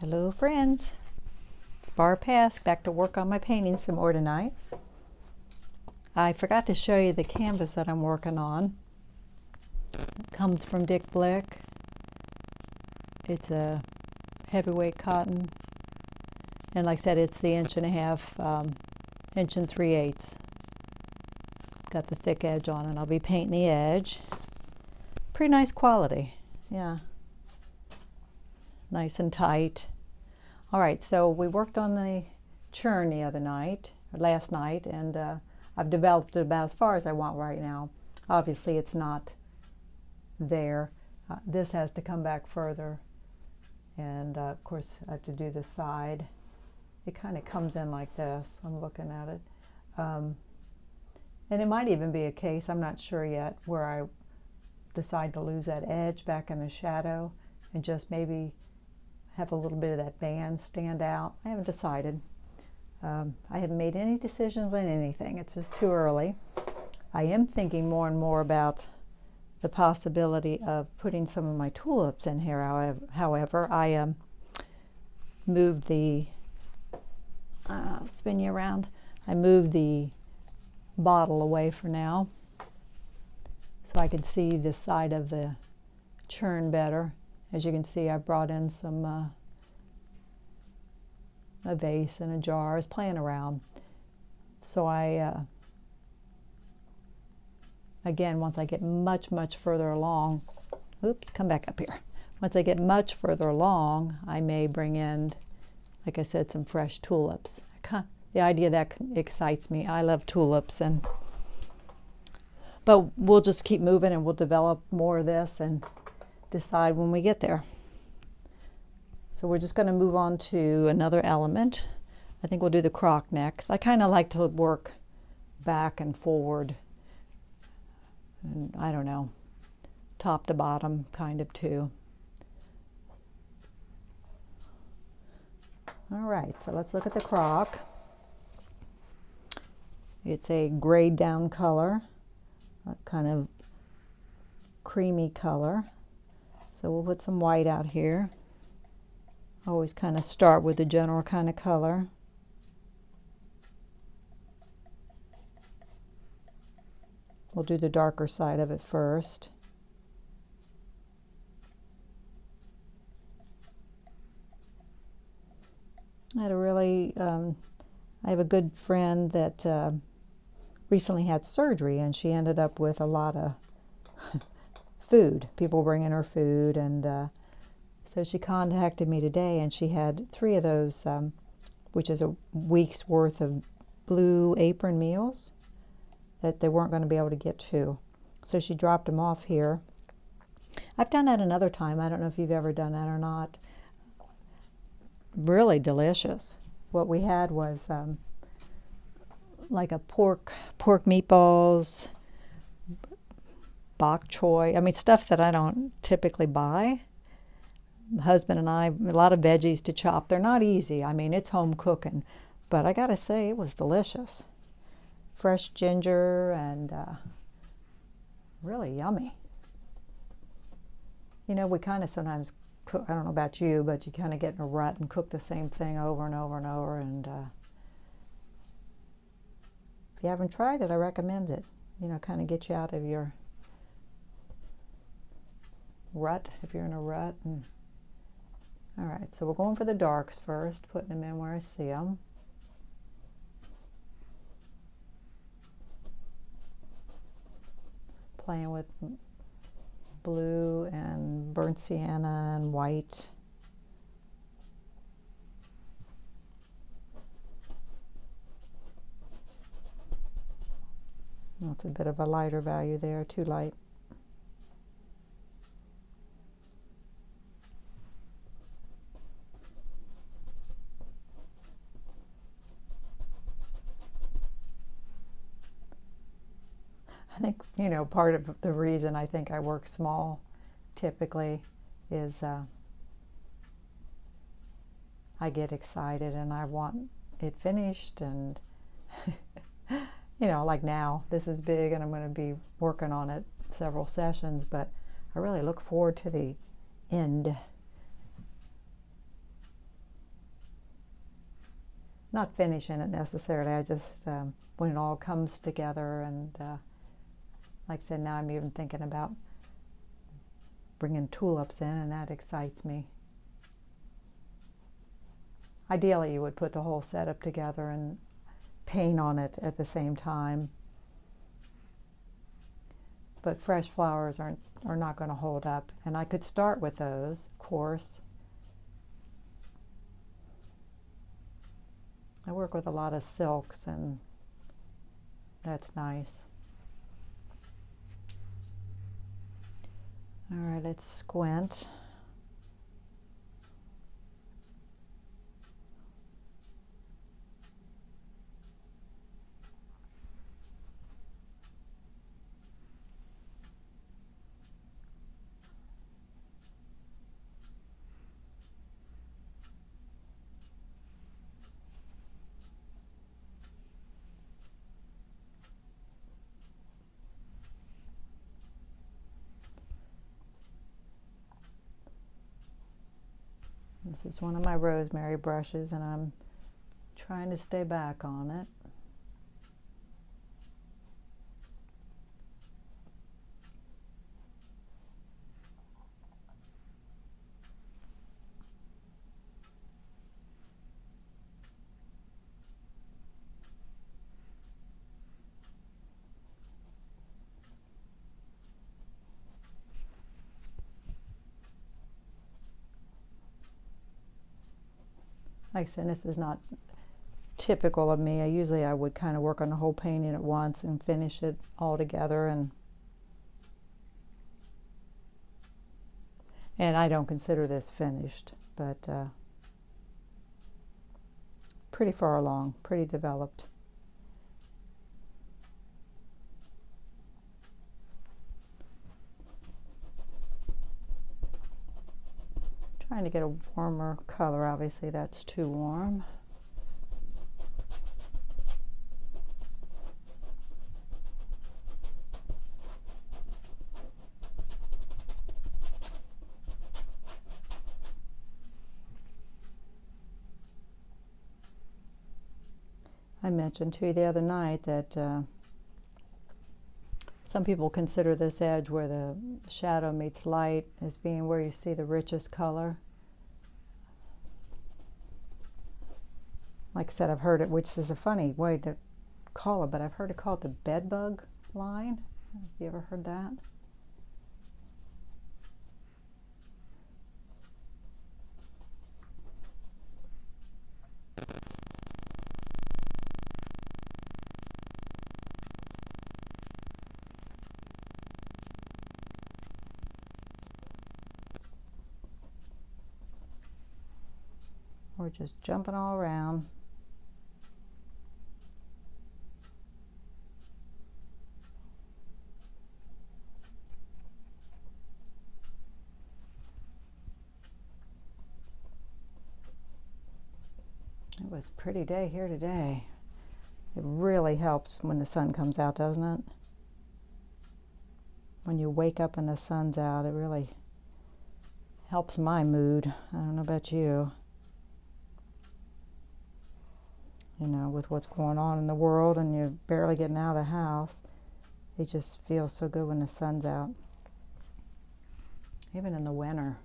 Hello friends, it's Barb Pask, back to work on my painting some more tonight. I forgot to show you the canvas that I'm working on. It comes from Dick Blick. It's a heavyweight cotton, and like I said, it's the 1.5 inch, 1 3/8. Got the thick edge on it. I'll be painting the edge. Pretty nice quality, yeah. Nice and tight. All right, so we worked on the churn the other night, or last night, and I've developed it about as far as I want right now. Obviously, it's not there. This has to come back further, and of course, I have to do the side. It kind of comes in like this. I'm looking at it. And it might even be a case, I'm not sure yet, where I decide to lose that edge back in the shadow and just maybe have a little bit of that band stand out. I haven't decided. I haven't made any decisions on anything. It's just too early. I am thinking more and more about the possibility of putting some of my tulips in here. However, I moved the, I'll spin you around. I moved the bottle away for now so I can see this side of the churn better. As you can see, I brought in some a vase and a jar. I was playing around. So again, once I get much further along, oops, come back up here. Once I get much further along, I may bring in, like I said, some fresh tulips. The idea that excites me. I love tulips, but we'll just keep moving and we'll develop more of this and decide when we get there. So we're just going to move on to another element. I think we'll do the croc next. I kind of like to work back and forward, and I don't know, top to bottom kind of too. All right, so let's look at the croc. It's a grayed down color, a kind of creamy color. So we'll put some white out here. Always kind of start with the general kind of color. We'll do the darker side of it first. I have a good friend that recently had surgery, and she ended up with a lot of food. People bringing her food, and so she contacted me today, and she had 3 of those, which is a week's worth of Blue Apron meals that they weren't going to be able to get to. So she dropped them off here. I've done that another time. I don't know if you've ever done that or not. Really delicious. What we had was like a pork meatballs, bok choy. I mean, stuff that I don't typically buy. My husband and I, a lot of veggies to chop. They're not easy. I mean, it's home cooking, but I gotta say, it was delicious. Fresh ginger and really yummy. You know, we kind of sometimes cook, I don't know about you, but you kind of get in a rut and cook the same thing over and over and over. And if you haven't tried it, I recommend it. You know, kind of get you out of your rut, if you're in a rut. And all right, so we're going for the darks first, putting them in where I see them. Playing with blue and burnt sienna and white. That's a bit of a lighter value there, too light. I think, you know, part of the reason I think I work small typically is I get excited and I want it finished, and you know, like now, this is big and I'm going to be working on it several sessions, but I really look forward to the end. not finishing it necessarily. I just, when it all comes together, and like I said, now I'm even thinking about bringing tulips in, and that excites me. Ideally, you would put the whole setup together and paint on it at the same time. But fresh flowers are not going to hold up. And I could start with those, of course. I work with a lot of silks, and that's nice. All right, let's squint. This is one of my rosemary brushes, and I'm trying to stay back on it. Like I said, this is not typical of me. I would kind of work on the whole painting at once and finish it all together, and I don't consider this finished, but pretty far along, pretty developed. Trying to get a warmer color. Obviously that's too warm. I mentioned to you the other night that some people consider this edge where the shadow meets light as being where you see the richest color. Like I said, I've heard it, which is a funny way to call it, but I've heard it called the bedbug line. Have you ever heard that? We're just jumping all around. It was a pretty day here today. It really helps when the sun comes out, doesn't it? When you wake up and the sun's out, it really helps my mood. I don't know about you. You know, with what's going on in the world and you're barely getting out of the house, it just feels so good when the sun's out. Even in the winter.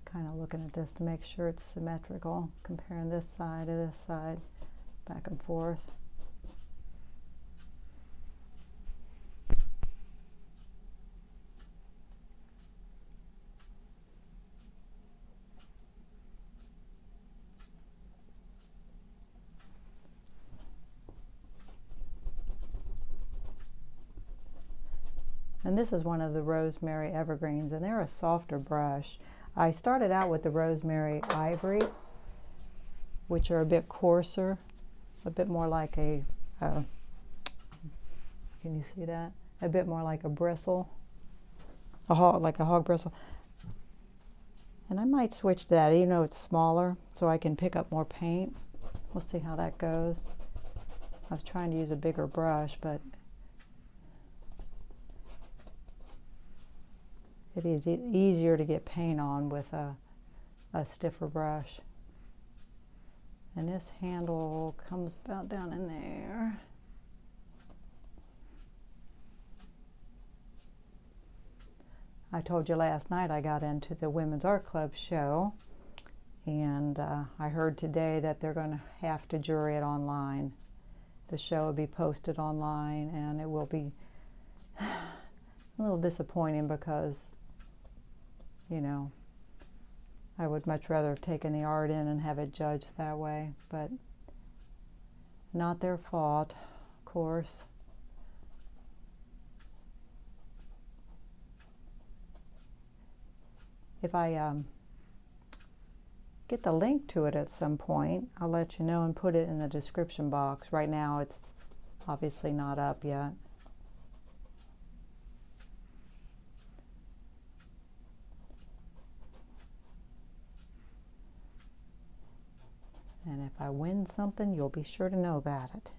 Kind of looking at this to make sure it's symmetrical, comparing this side to this side, back and forth. And this is one of the rosemary evergreens, and they're a softer brush. I started out with the rosemary ivory, which are a bit coarser, a bit more like a, can you see that? A bit more like a bristle, like a hog bristle. And I might switch to that, even though it's smaller, so I can pick up more paint. We'll see how that goes. I was trying to use a bigger brush, but it is easier to get paint on with a stiffer brush. And this handle comes about down in there. I told you last night I got into the Women's Art Club show, and I heard today that they're going to have to jury it online. The show will be posted online, and it will be a little disappointing because, you know, I would much rather have taken the art in and have it judged that way, but not their fault, of course. If I get the link to it at some point, I'll let you know and put it in the description box. Right now it's obviously not up yet. And if I win something, you'll be sure to know about it.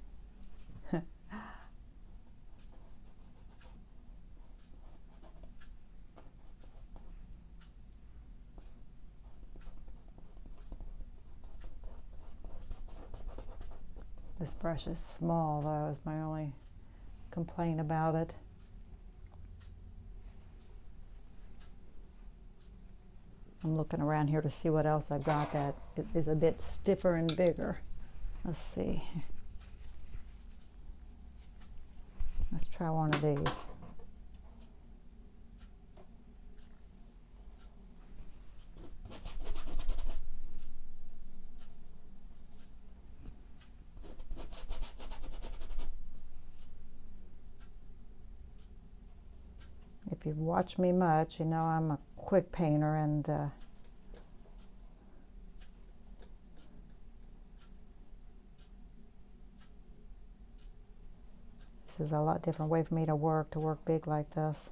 This brush is small, though, is my only complaint about it. I'm looking around here to see what else I've got that is a bit stiffer and bigger. Let's see. Let's try one of these. If you've watched me much, you know I'm a quick painter, and this is a lot different way for me to work big like this.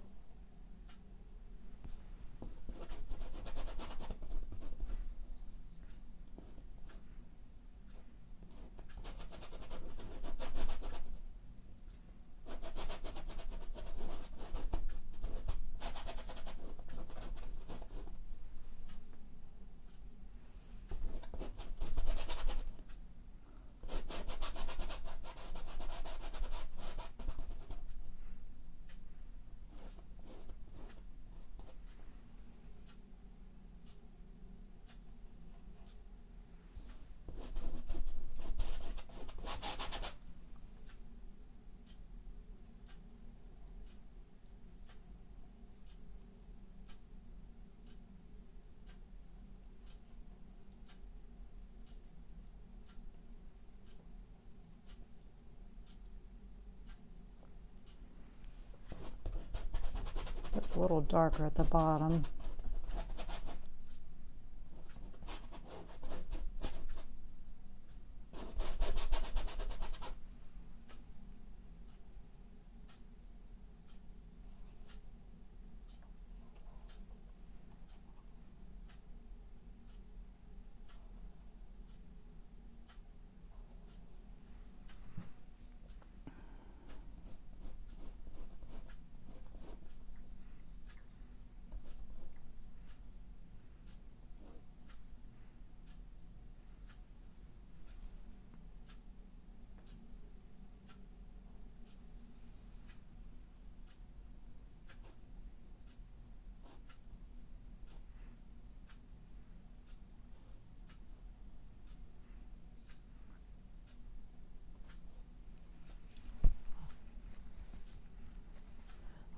It's a little darker at the bottom.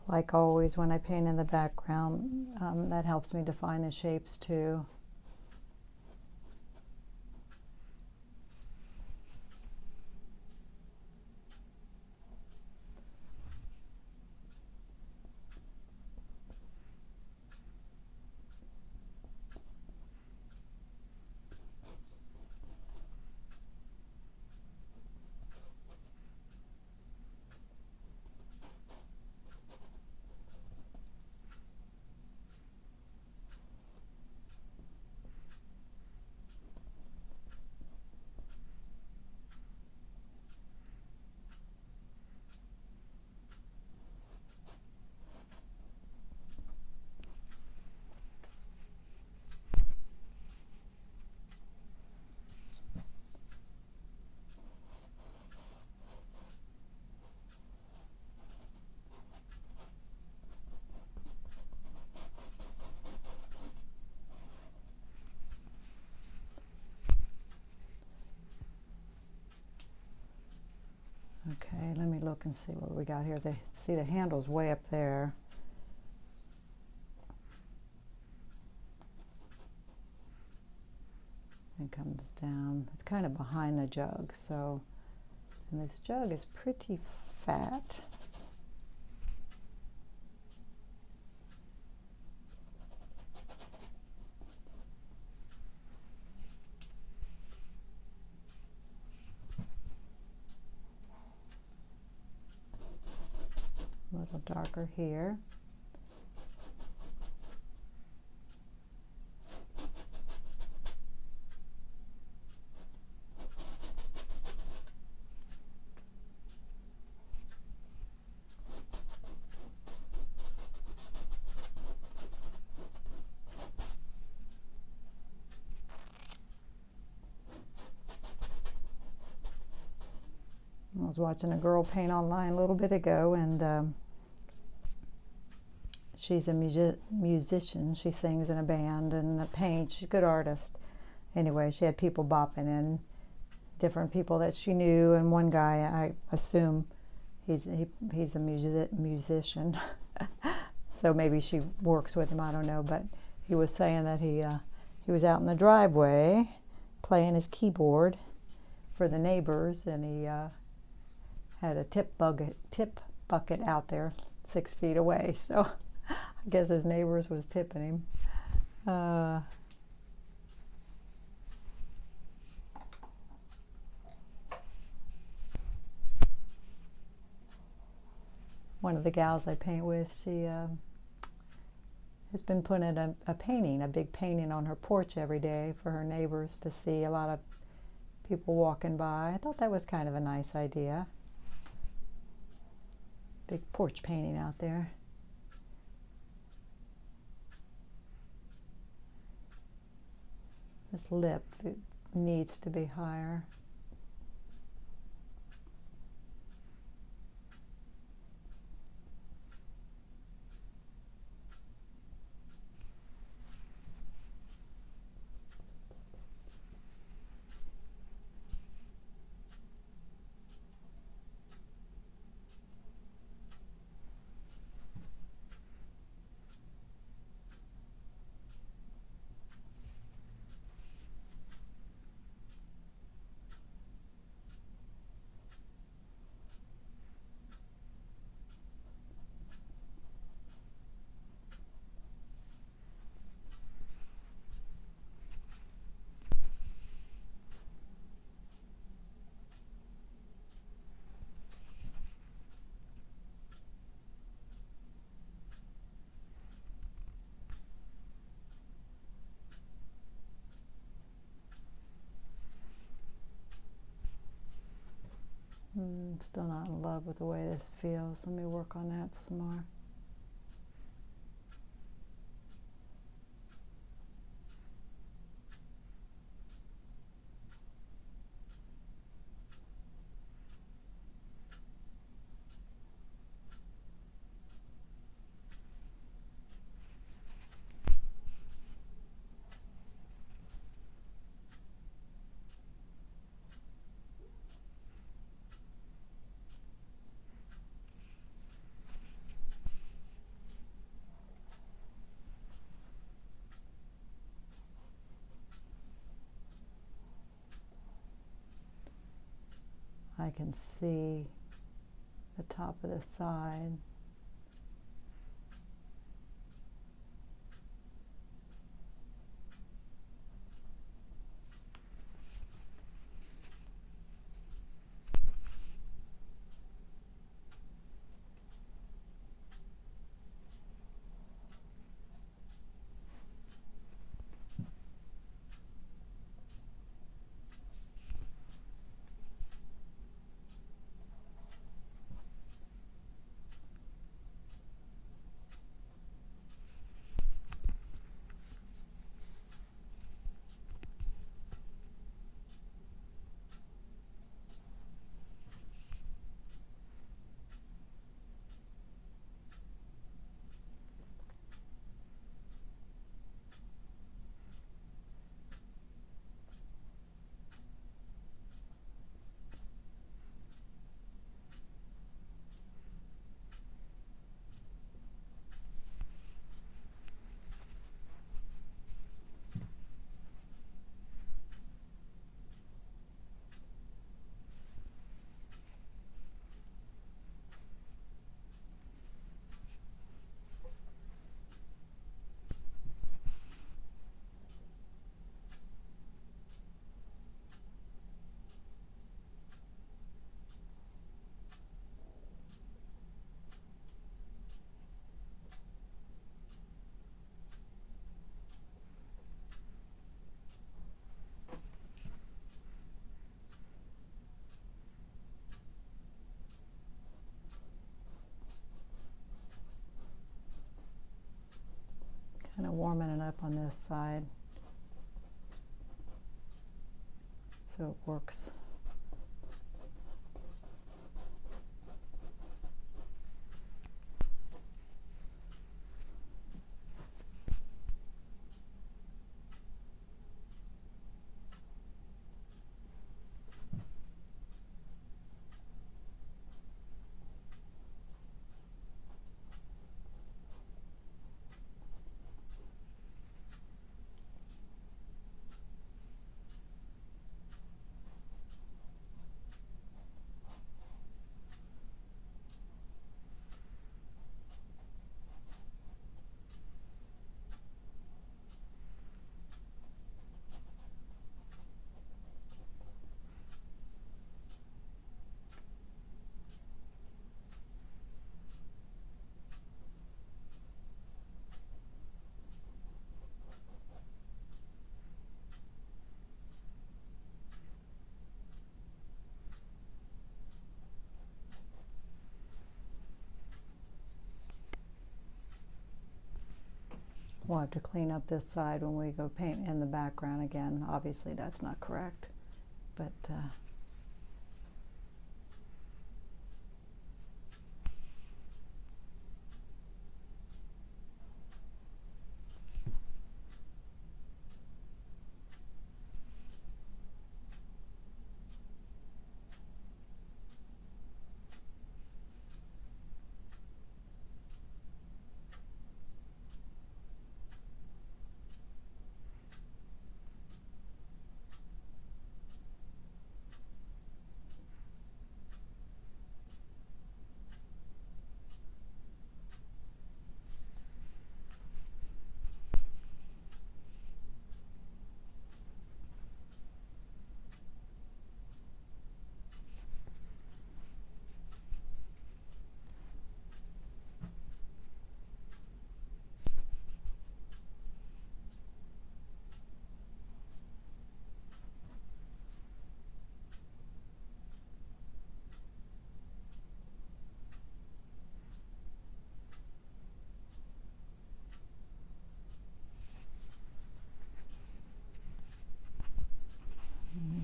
Like always, when I paint in the background, that helps me define the shapes too. Okay, let me look and see what we got here. See the handle's way up there. And comes down. It's kind of behind the jug, so, and this jug is pretty fat. A little darker here. I was watching a girl paint online a little bit ago, and she's a musician. She sings in a band and paints. She's a good artist. Anyway, she had people bopping in, different people that she knew, and one guy, I assume he's a musician. So maybe she works with him, I don't know, but he was saying that he was out in the driveway playing his keyboard for the neighbors, and he had a tip bucket out there 6 feet away, so I guess his neighbors was tipping him. One of the gals I paint with, she has been putting a big painting on her porch every day for her neighbors to see. A lot of people walking by. I thought that was kind of a nice idea. Big porch painting out there. This lip, it needs to be higher. Still not in love with the way this feels. Let me work on that some more. I can see the top of the side. warming it up on this side so it works. We'll have to clean up this side when we go paint in the background again. Obviously that's not correct, but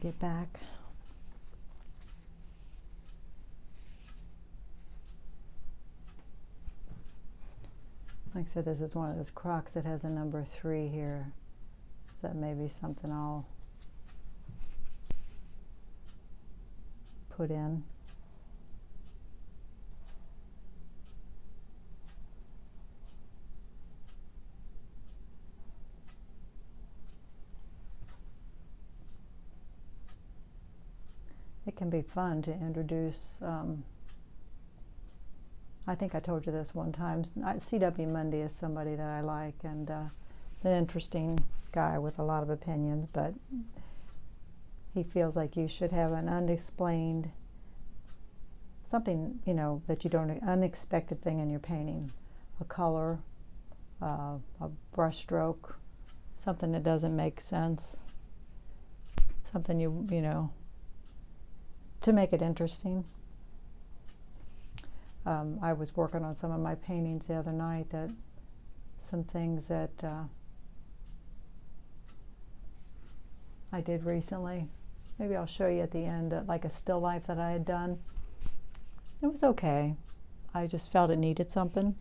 get back. Like I said, this is one of those crocks that has a number 3 here. So that may be something I'll put in. It can be fun to introduce, I think I told you this one time, C.W. Mundy is somebody that I like, and he's an interesting guy with a lot of opinions, but he feels like you should have an unexplained, something, you know, that you don't, unexpected thing in your painting, a color, a brush stroke, something that doesn't make sense, something you know, to make it interesting. I was working on some of my paintings the other night, that some things that I did recently. Maybe I'll show you at the end, like a still life that I had done. It was okay. I just felt it needed something.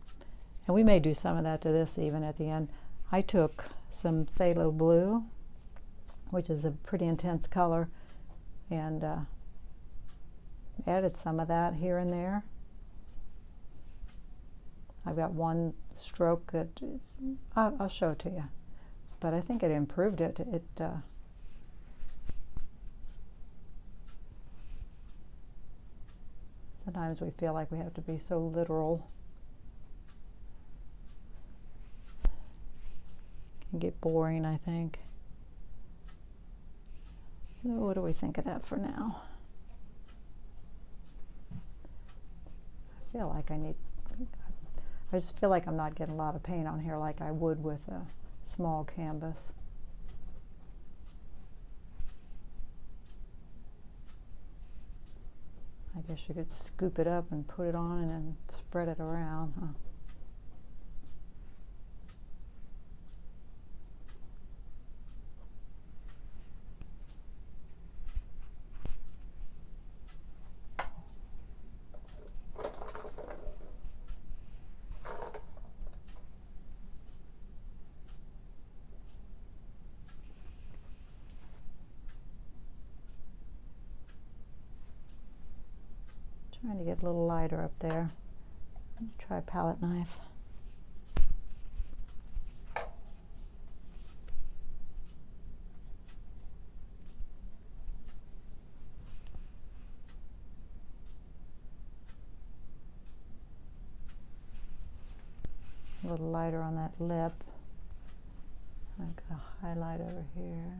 And we may do some of that to this even at the end. I took some phthalo blue, which is a pretty intense color, and added some of that here and there. I've got one stroke that I'll show it to you, but I think it improved it. Sometimes we feel like we have to be so literal. It can get boring, I think. So what do we think of that for now? I just feel like I'm not getting a lot of paint on here like I would with a small canvas. I guess you could scoop it up and put it on and then spread it around, huh? Trying to get a little lighter up there. Try a palette knife. A little lighter on that lip. I'm going to highlight over here.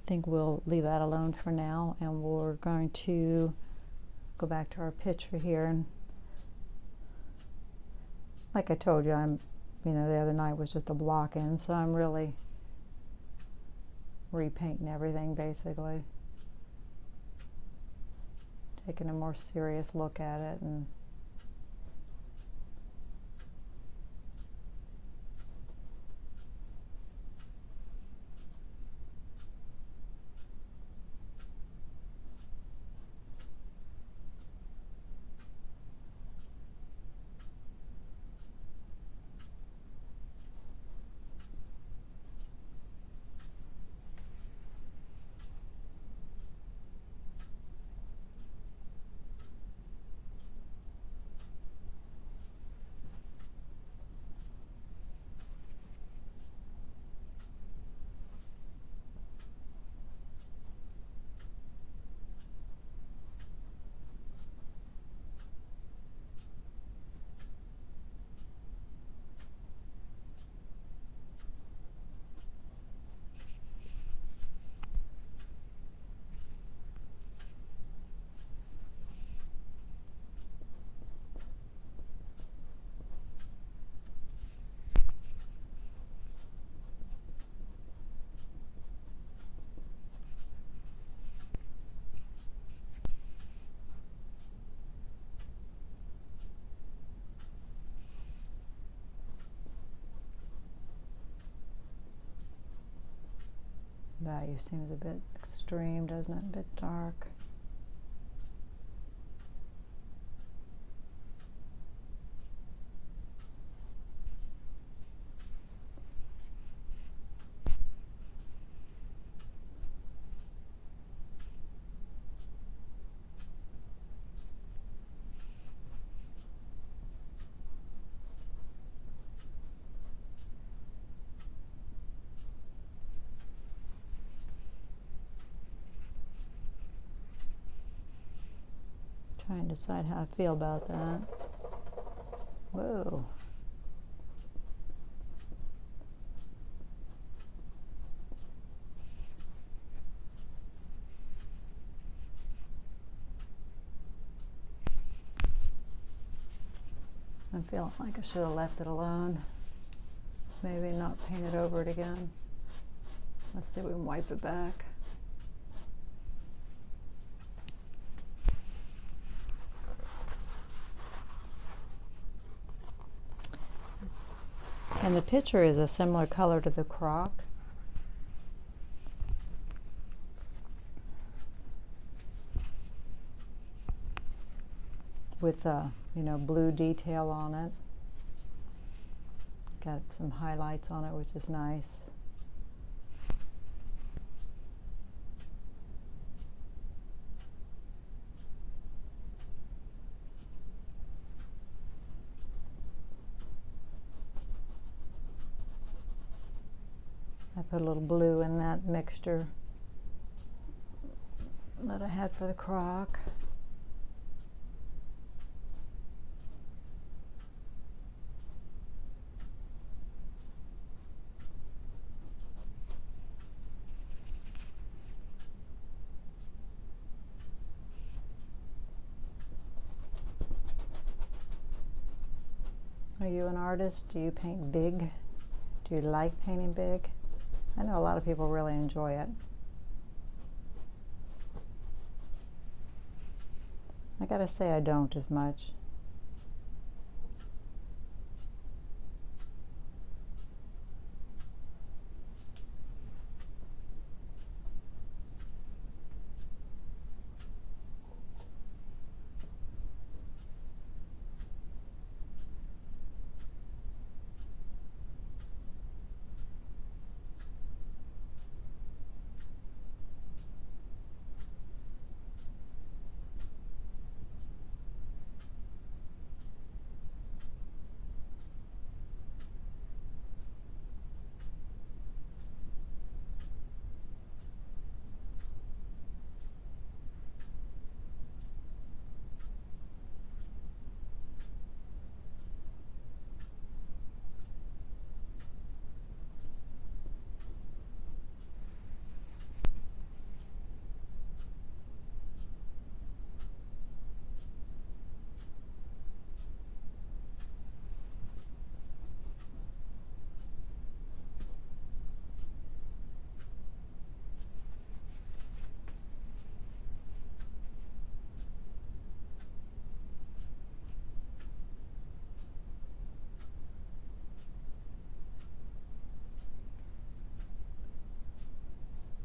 I think we'll leave that alone for now, and we're going to go back to our picture here. And like I told you, the other night was just a block in, so I'm really repainting everything basically, taking a more serious look at it. And value seems a bit extreme, doesn't it? A bit dark. Trying to decide how I feel about that. Whoa. I'm feeling like I should have left it alone. Maybe not painted over it again. Let's see if we can wipe it back. And the picture is a similar color to the crock. With blue detail on it. Got some highlights on it, which is nice. I put a little blue in that mixture that I had for the crock. Are you an artist? Do you paint big? Do you like painting big? I know a lot of people really enjoy it. I gotta say I don't as much.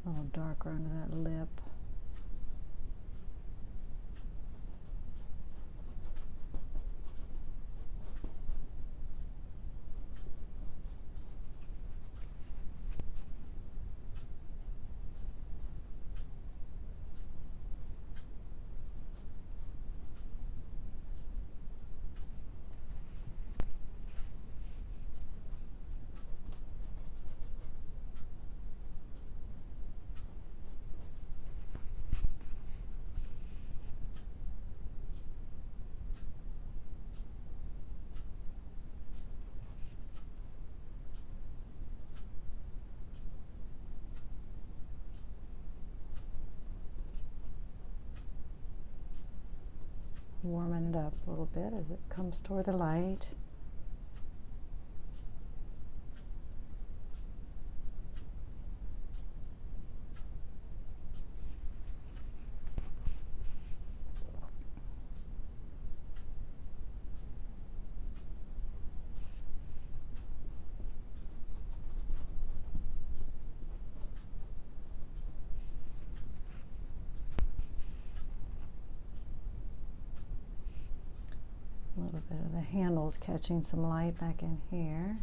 A little darker under that lip. Warming it up a little bit as it comes toward the light. A little bit of the handles catching some light back in here.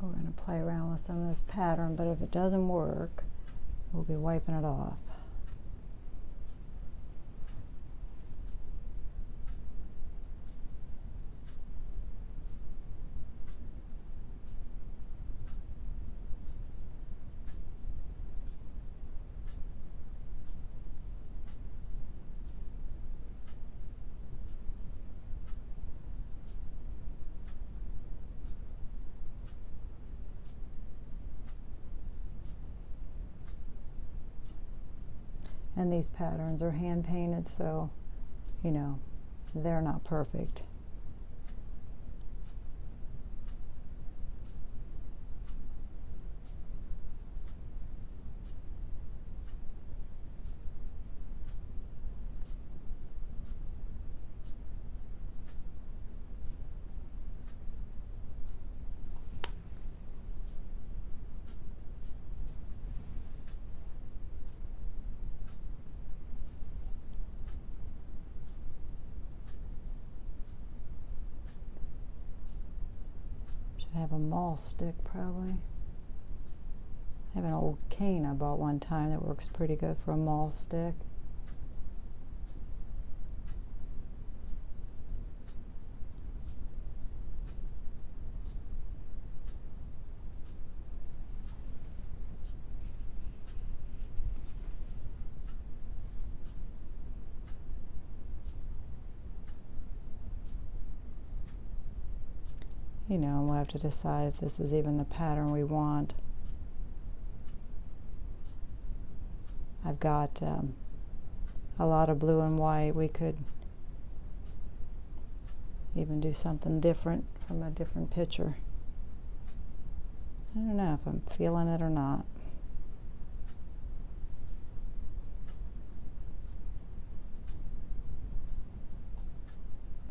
We're going to play around with some of this pattern, but if it doesn't work, we'll be wiping it off. And these patterns are hand painted, so, you know, they're not perfect. I have a maul stick probably. I have an old cane I bought one time that works pretty good for a maul stick. You know, we'll have to decide if this is even the pattern we want. I've got a lot of blue and white. We could even do something different from a different picture. I don't know if I'm feeling it or not.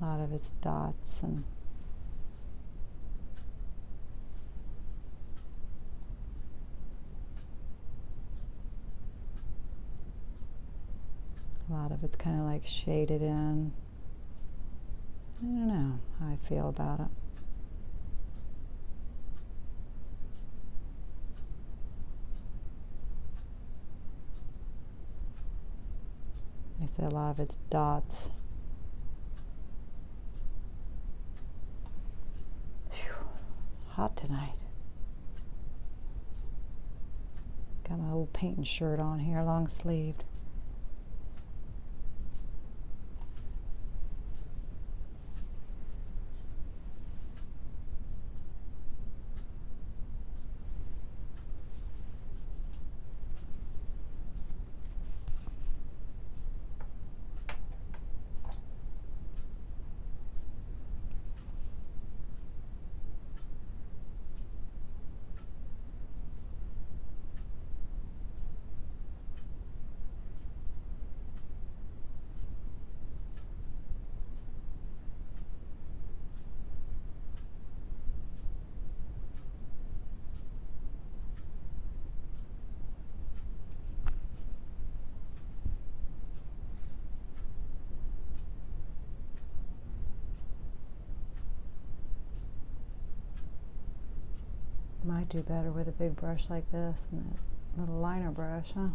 A lot of it's dots and a lot of it's kind of like shaded in. I don't know how I feel about it. Like I said, a lot of it's dots. Whew. Hot tonight. Got my old painting shirt on here, long sleeved. Might do better with a big brush like this and that little liner brush, huh?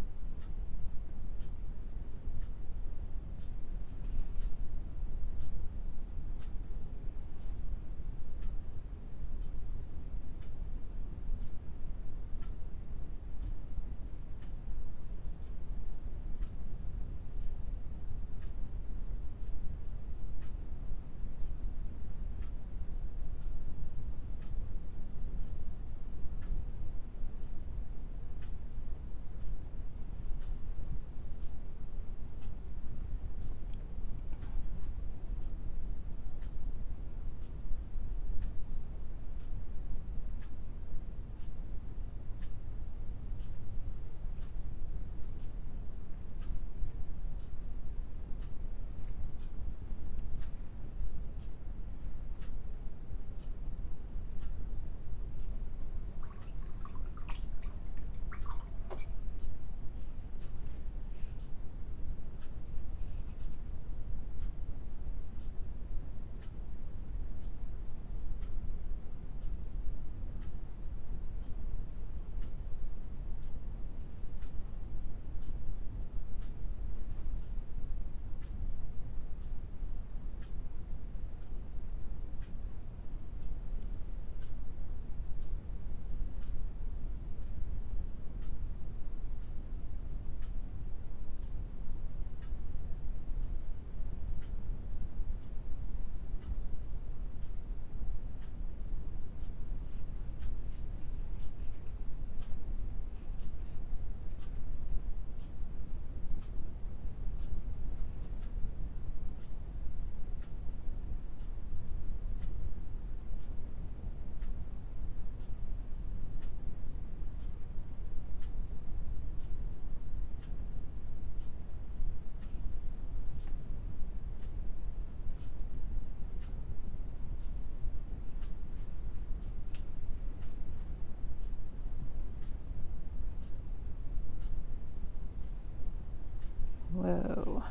Whoa.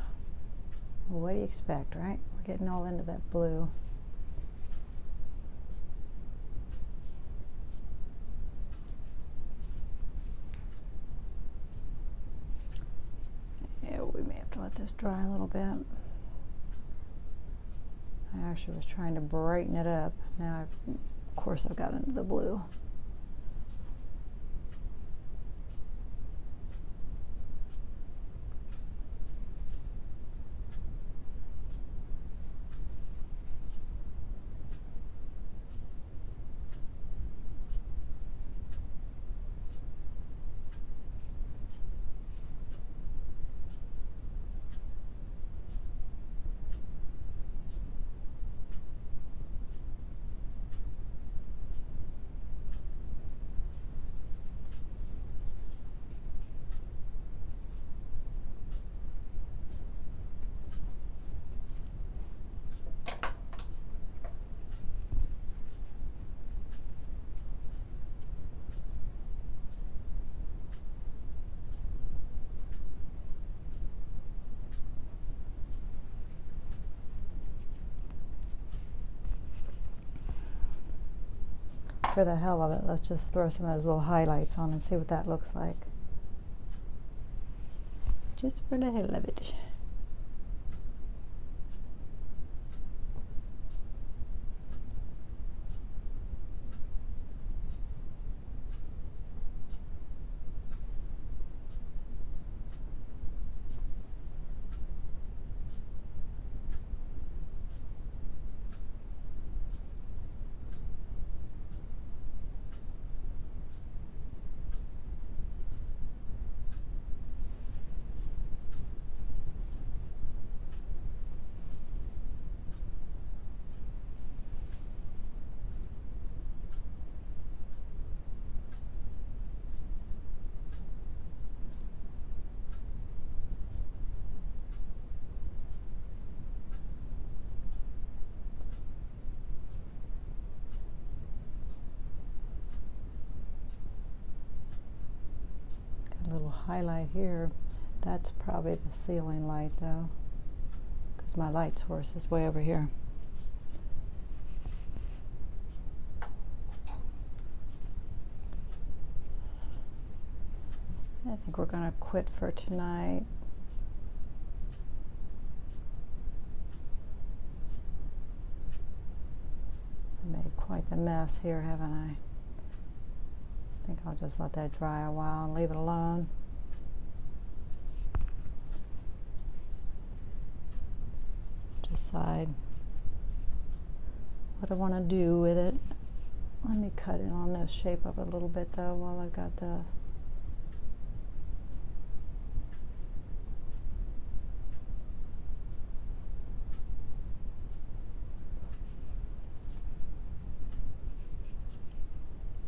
Well, what do you expect, right? We're getting all into that blue. Yeah, we may have to let this dry a little bit. I actually was trying to brighten it up. Now, of course, I've got into the blue. For the hell of it, let's just throw some of those little highlights on and see what that looks like. Just for the hell of it. Little highlight here. That's probably the ceiling light though, because my light source is way over here. I think we're going to quit for tonight. I made quite the mess here, haven't I? I think I'll just let that dry a while and leave it alone. Decide what I want to do with it. Let me cut in on the shape of it a little bit though while I've got this.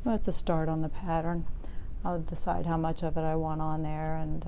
Well, it's a start on the pattern. I'll decide how much of it I want on there, and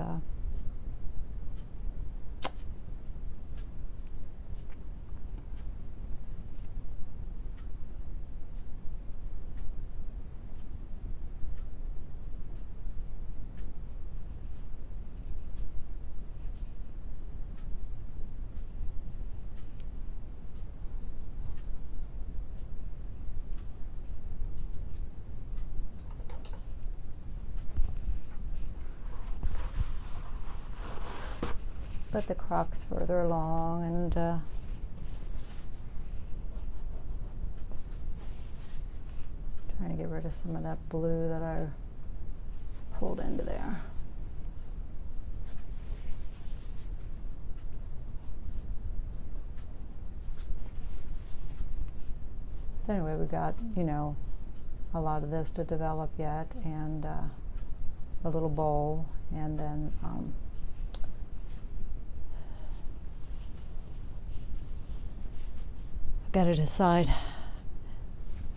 put the crocks further along, and trying to get rid of some of that blue that I pulled into there. So anyway, we got, you know, a lot of this to develop yet, and a little bowl, and then got to decide.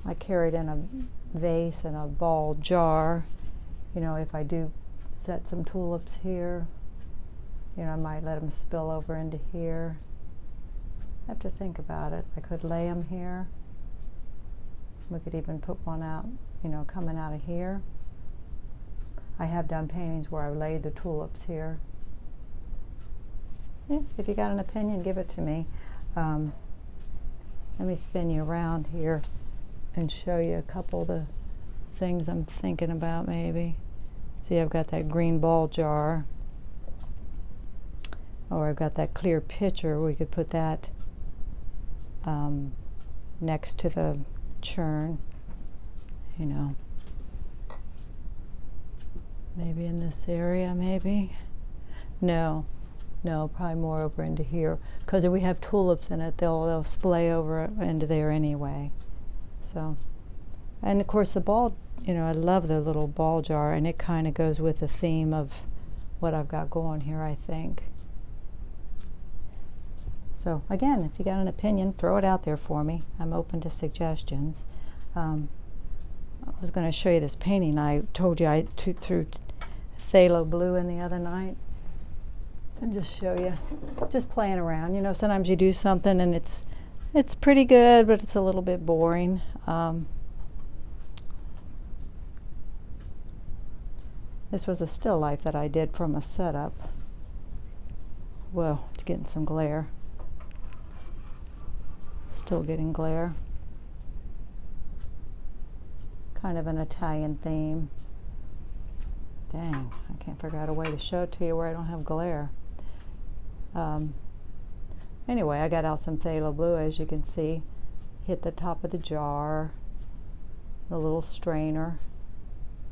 I carried in a vase and a ball jar. You know, if I do set some tulips here, you know, I might let them spill over into here. I have to think about it. I could lay them here. We could even put one out, you know, coming out of here. I have done paintings where I laid the tulips here. yeah, if you got an opinion, give it to me. Let me spin you around here and show you a couple of the things I'm thinking about maybe. See, I've got that green ball jar, or I've got that clear pitcher. We could put that next to the churn, you know, maybe in this area, maybe. No, probably more over into here, because if we have tulips in it, they'll splay over into there anyway. So, and of course the ball, you know, I love the little ball jar, and it kind of goes with the theme of what I've got going here, I think. So again, if you got an opinion, throw it out there for me. I'm open to suggestions. I was going to show you this painting I told you I threw phthalo blue in the other night. And just show you, just playing around. You know, sometimes you do something and it's pretty good, but it's a little bit boring. This was a still life that I did from a setup. Whoa, it's getting some glare. Still getting glare. Kind of an Italian theme. Dang, I can't figure out a way to show it to you where I don't have glare. Anyway, I got out some phthalo blue, as you can see. Hit the top of the jar, the little strainer,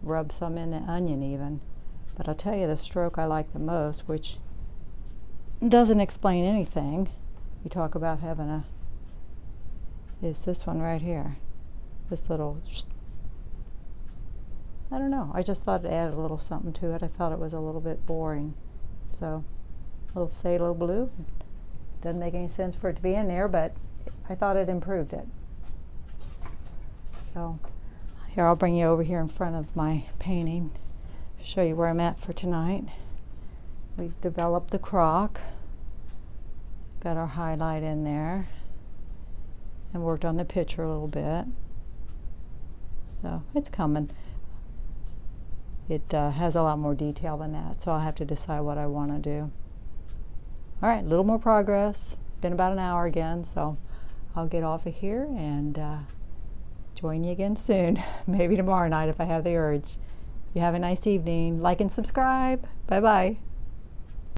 rub some in the onion even. But I'll tell you the stroke I like the most, which doesn't explain anything. You talk about having is this one right here. This little, I don't know, I just thought it added a little something to it. I felt it was a little bit boring. So, a little phthalo blue. Doesn't make any sense for it to be in there, but I thought it improved it. So, here, I'll bring you over here in front of my painting, show you where I'm at for tonight. We developed the crock, got our highlight in there, and worked on the picture a little bit. So, it's coming. It has a lot more detail than that, so I'll have to decide what I want to do. All right, a little more progress. Been about an hour again, so I'll get off of here and join you again soon. Maybe tomorrow night if I have the urge. You have a nice evening. Like and subscribe. Bye-bye.